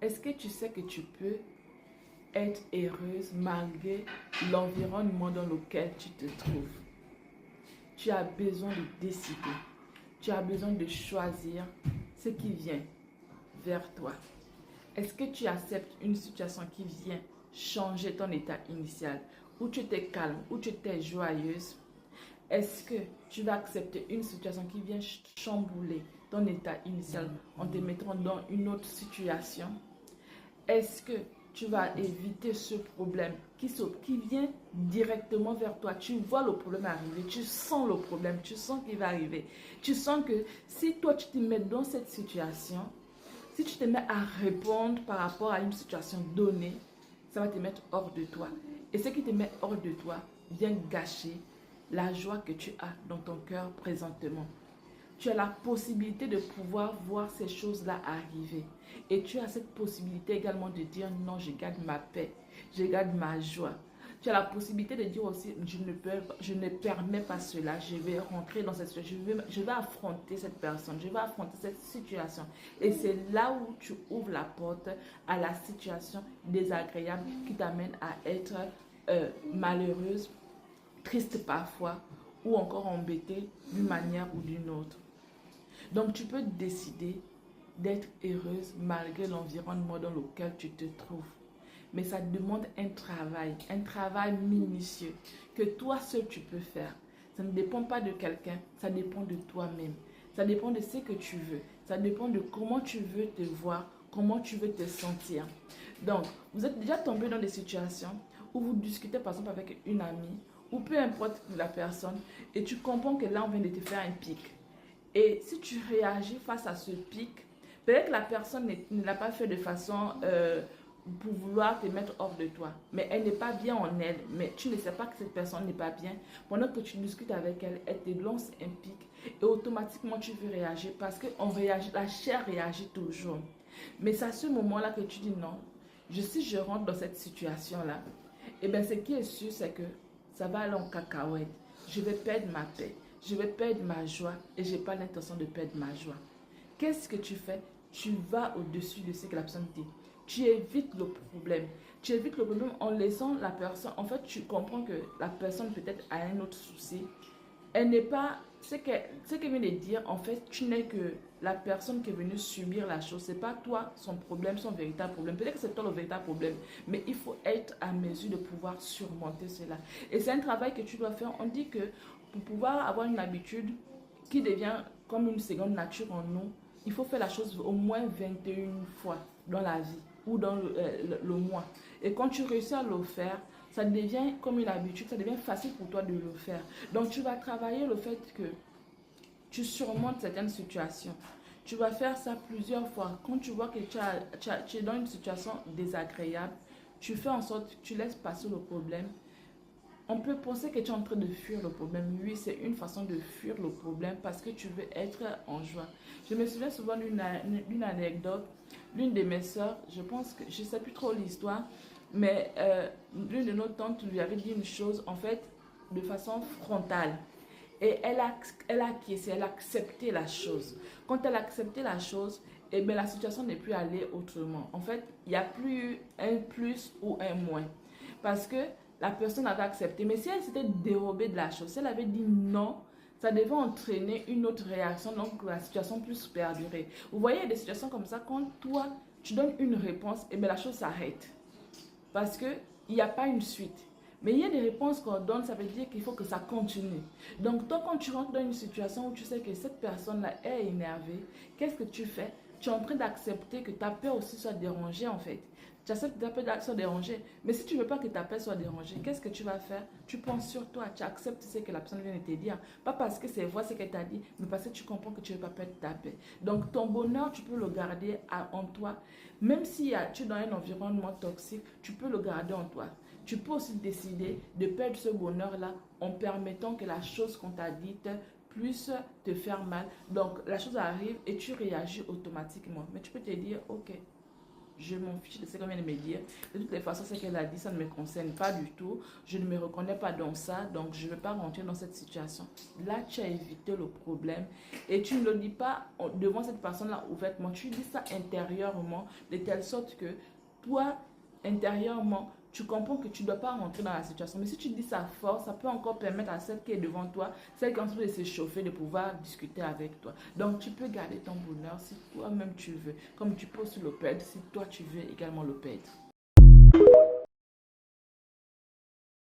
Est-ce que tu sais que tu peux être heureuse malgré l'environnement dans lequel tu te trouves? Tu as besoin de décider. Tu as besoin de choisir ce qui vient vers toi. Est-ce que tu acceptes une situation qui vient changer ton état initial, où tu étais calme, où tu étais joyeuse? Est-ce que tu vas accepter une situation qui vient chambouler ton état initial en te mettant dans une autre situation? Est-ce que tu vas éviter ce problème qui vient directement vers toi? Tu vois le problème arriver, tu sens le problème, tu sens qu'il va arriver. Tu sens que si toi tu te mets dans cette situation, si tu te mets à répondre par rapport à une situation donnée, ça va te mettre hors de toi. Et ce qui te met hors de toi vient gâcher la joie que tu as dans ton cœur présentement. Tu as la possibilité de pouvoir voir ces choses-là arriver. Et tu as cette possibilité également de dire non, je garde ma paix, je garde ma joie. Tu as la possibilité de dire aussi, je ne permets pas cela, je vais rentrer dans cette situation, je vais affronter cette personne, je vais affronter cette situation. Et c'est là où tu ouvres la porte à la situation désagréable qui t'amène à être malheureuse, triste parfois, ou encore embêtée d'une manière ou d'une autre. Donc tu peux décider d'être heureuse malgré l'environnement dans lequel tu te trouves. Mais ça demande un travail minutieux que toi seul tu peux faire. Ça ne dépend pas de quelqu'un, ça dépend de toi-même. Ça dépend de ce que tu veux. Ça dépend de comment tu veux te voir, comment tu veux te sentir. Donc, vous êtes déjà tombé dans des situations où vous discutez par exemple avec une amie ou peu importe la personne et tu comprends que là on vient de te faire un pic. Et si tu réagis face à ce pic, peut-être que la personne ne l'a pas fait de façon pour vouloir te mettre hors de toi. Mais elle n'est pas bien en elle. Mais tu ne sais pas que cette personne n'est pas bien. Pendant que tu discutes avec elle, elle te lance un pic. Et automatiquement, tu veux réagir parce que la chair réagit toujours. Mais c'est à ce moment-là que tu dis non. Si je rentre dans cette situation-là, et bien ce qui est sûr, c'est que ça va aller en cacahuète. Je vais perdre ma paix. Je vais perdre ma joie et je n'ai pas l'intention de perdre ma joie. Qu'est-ce que tu fais? Tu vas au-dessus de ce que la personne dit. Tu évites le problème. Tu évites le problème en laissant la personne. En fait, tu comprends que la personne peut-être a un autre souci. Elle n'est pas... Ce qu'elle vient de dire, en fait, tu n'es que la personne qui est venue subir la chose. Ce n'est pas toi son problème, son véritable problème. Peut-être que c'est toi le véritable problème. Mais il faut être à mesure de pouvoir surmonter cela. Et c'est un travail que tu dois faire. On dit que pour pouvoir avoir une habitude qui devient comme une seconde nature en nous, il faut faire la chose au moins 21 fois dans la vie ou dans le mois. Et quand tu réussis à le faire, ça devient comme une habitude, ça devient facile pour toi de le faire. Donc tu vas travailler le fait que tu surmontes certaines situations. Tu vas faire ça plusieurs fois. Quand tu vois que tu es dans une situation désagréable, tu fais en sorte que tu laisses passer le problème. On peut penser que tu es en train de fuir le problème. Oui, c'est une façon de fuir le problème parce que tu veux être en joie. Je me souviens souvent d'une anecdote. L'une de mes soeurs, je pense que, je ne sais plus trop l'histoire, mais l'une de nos tantes lui avait dit une chose, en fait, de façon frontale. Et elle a acquiescé, elle a accepté la chose. Quand elle a accepté la chose, eh bien, la situation n'est plus allée autrement. En fait, il n'y a plus un plus ou un moins. Parce que la personne avait accepté. Mais si elle s'était dérobée de la chose, si elle avait dit non, ça devait entraîner une autre réaction, donc la situation plus perdurer. Vous voyez, il y a des situations comme ça, quand toi, tu donnes une réponse, et bien la chose s'arrête. Parce qu'il n'y a pas une suite. Mais il y a des réponses qu'on donne, ça veut dire qu'il faut que ça continue. Donc toi, quand tu rentres dans une situation où tu sais que cette personne-là est énervée, qu'est-ce que tu fais? Tu es en train d'accepter que ta peur aussi soit dérangée en fait. Tu acceptes que ta peur soit dérangée. Mais si tu ne veux pas que ta peur soit dérangée, qu'est-ce que tu vas faire? Tu penses sur toi, tu acceptes ce que la personne vient de te dire. Pas parce que c'est vrai ce qu'elle t'a dit, mais parce que tu comprends que tu ne veux pas perdre ta paix. Donc ton bonheur, tu peux le garder en toi. Même si tu es dans un environnement toxique, tu peux le garder en toi. Tu peux aussi décider de perdre ce bonheur-là en permettant que la chose qu'on t'a dite puisse te faire mal. Donc, la chose arrive et tu réagis automatiquement. Mais tu peux te dire, ok, Je m'en fiche de ce qu'elle vient de me dire. De toutes les façons, ce qu'elle a dit, ça ne me concerne pas du tout. Je ne me reconnais pas dans ça, donc je ne veux pas rentrer dans cette situation. Là, tu as évité le problème et tu ne le dis pas devant cette personne-là ouvertement. Tu dis ça intérieurement, de telle sorte que toi, intérieurement, tu comprends que tu ne dois pas rentrer dans la situation. Mais si tu dis ça fort, ça peut encore permettre à celle qui est devant toi, celle qui est en train de s'échauffer, de pouvoir discuter avec toi. Donc, tu peux garder ton bonheur si toi-même tu veux. Comme tu peux aussi le perdre si toi tu veux également le perdre.